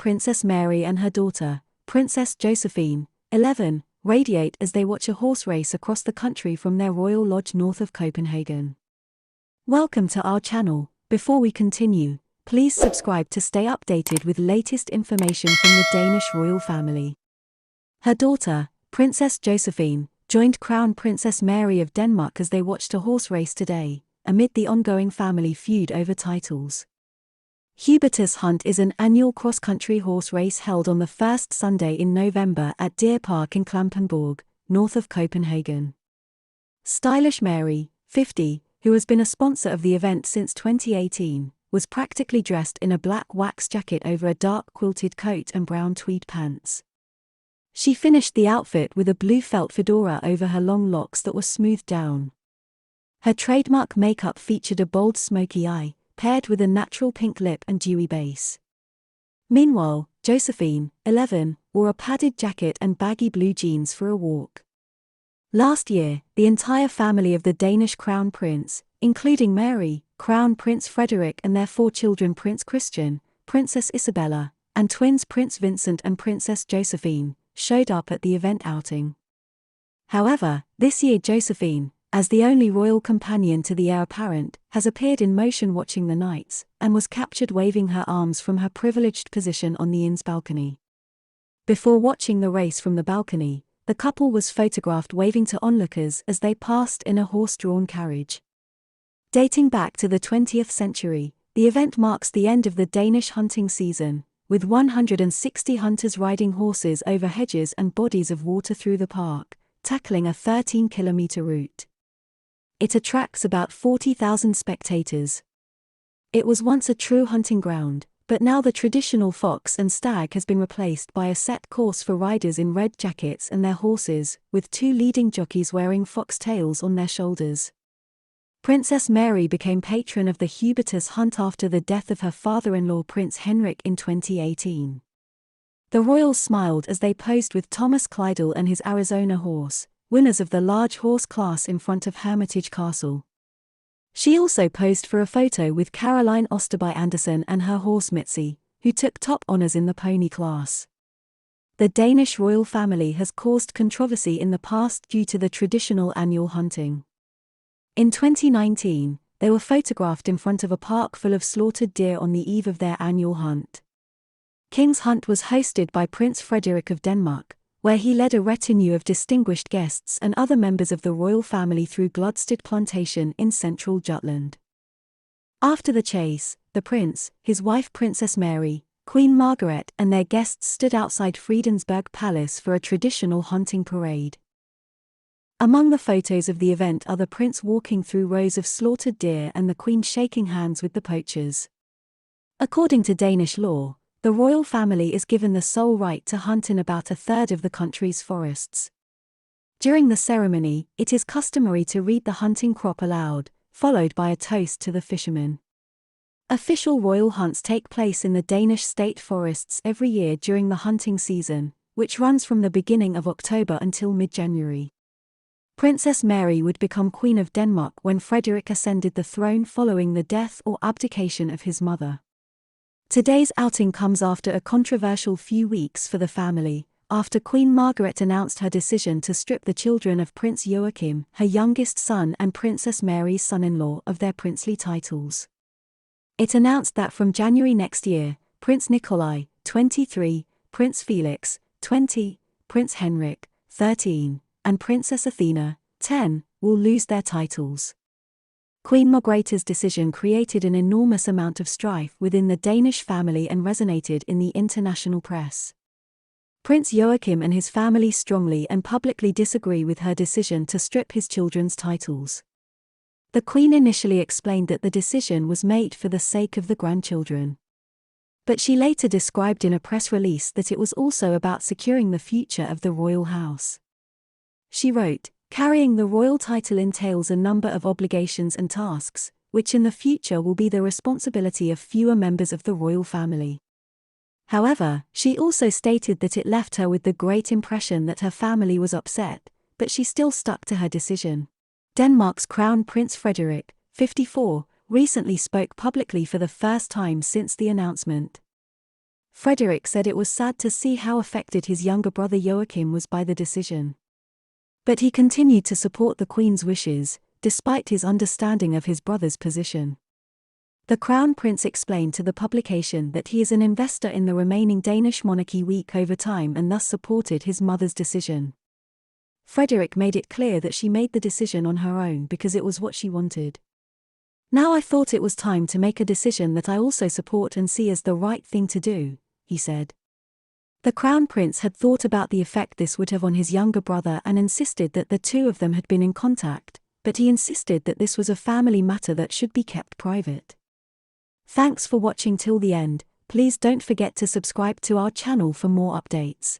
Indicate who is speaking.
Speaker 1: Princess Mary and her daughter, Princess Josephine, 11, radiate as they watch a horse race across the country from their royal lodge north of Copenhagen. Welcome to our channel. Before we continue, please subscribe to stay updated with latest information from the Danish royal family. Her daughter, Princess Josephine, joined Crown Princess Mary of Denmark as they watched a horse race today, amid the ongoing family feud over titles. Hubertus Hunt is an annual cross-country horse race held on the first Sunday in November at Deer Park in Klampenborg, north of Copenhagen. Stylish Mary, 50, who has been a sponsor of the event since 2018, was practically dressed in a black wax jacket over a dark quilted coat and brown tweed pants. She finished the outfit with a blue felt fedora over her long locks that were smoothed down. Her trademark makeup featured a bold smoky eye, paired with a natural pink lip and dewy base. Meanwhile, Josephine, 11, wore a padded jacket and baggy blue jeans for a walk. Last year, the entire family of the Danish Crown Prince, including Mary, Crown Prince Frederik and their 4 children Prince Christian, Princess Isabella, and twins Prince Vincent and Princess Josephine, showed up at the event outing. However, this year Josephine, as the only royal companion to the heir apparent, has appeared in motion watching the knights, and was captured waving her arms from her privileged position on the inn's balcony. Before watching the race from the balcony, the couple was photographed waving to onlookers as they passed in a horse-drawn carriage. Dating back to the 20th century, the event marks the end of the Danish hunting season, with 160 hunters riding horses over hedges and bodies of water through the park, tackling a 13-kilometer route. It attracts about 40,000 spectators. It was once a true hunting ground, but now the traditional fox and stag has been replaced by a set course for riders in red jackets and their horses, with 2 leading jockeys wearing fox tails on their shoulders. Princess Mary became patron of the Hubertus Hunt after the death of her father-in-law Prince Henrik in 2018. The royals smiled as they posed with Thomas Kleidel and his Arizona horse, winners of the large horse class in front of Hermitage Castle. She also posed for a photo with Caroline Osterby Andersen and her horse Mitzi, who took top honors in the pony class. The Danish royal family has caused controversy in the past due to the traditional annual hunting. In 2019, they were photographed in front of a park full of slaughtered deer on the eve of their annual hunt. King's Hunt was hosted by Prince Frederik of Denmark, where he led a retinue of distinguished guests and other members of the royal family through Gludsted Plantation in central Jutland. After the chase, the prince, his wife Princess Mary, Queen Margaret and their guests stood outside Fredensborg Palace for a traditional hunting parade. Among the photos of the event are the prince walking through rows of slaughtered deer and the queen shaking hands with the poachers. According to Danish law, the royal family is given the sole right to hunt in about a third of the country's forests. During the ceremony, it is customary to read the hunting crop aloud, followed by a toast to the fishermen. Official royal hunts take place in the Danish state forests every year during the hunting season, which runs from the beginning of October until mid-January. Princess Mary would become Queen of Denmark when Frederik ascended the throne following the death or abdication of his mother. Today's outing comes after a controversial few weeks for the family, after Queen Margaret announced her decision to strip the children of Prince Joachim, her youngest son and Princess Mary's son-in-law, of their princely titles. It announced that from January next year, Prince Nikolai, 23, Prince Felix, 20, Prince Henrik, 13, and Princess Athena, 10, will lose their titles. Queen Margrethe's decision created an enormous amount of strife within the Danish family and resonated in the international press. Prince Joachim and his family strongly and publicly disagree with her decision to strip his children's titles. The Queen initially explained that the decision was made for the sake of the grandchildren. But she later described in a press release that it was also about securing the future of the royal house. She wrote, "Carrying the royal title entails a number of obligations and tasks, which in the future will be the responsibility of fewer members of the royal family." However, she also stated that it left her with the great impression that her family was upset, but she still stuck to her decision. Denmark's Crown Prince Frederik, 54, recently spoke publicly for the first time since the announcement. Frederick said it was sad to see how affected his younger brother Joachim was by the decision. But he continued to support the Queen's wishes, despite his understanding of his brother's position. The Crown Prince explained to the publication that he is an investor in the remaining Danish monarchy weak over time and thus supported his mother's decision. Frederick made it clear that she made the decision on her own because it was what she wanted. Now I thought it was time to make a decision that I also support and see as the right thing to do, he said. The Crown Prince had thought about the effect this would have on his younger brother and insisted that the two of them had been in contact, but he insisted that this was a family matter that should be kept private. Thanks for watching till the end. Please don't forget to subscribe to our channel for more updates.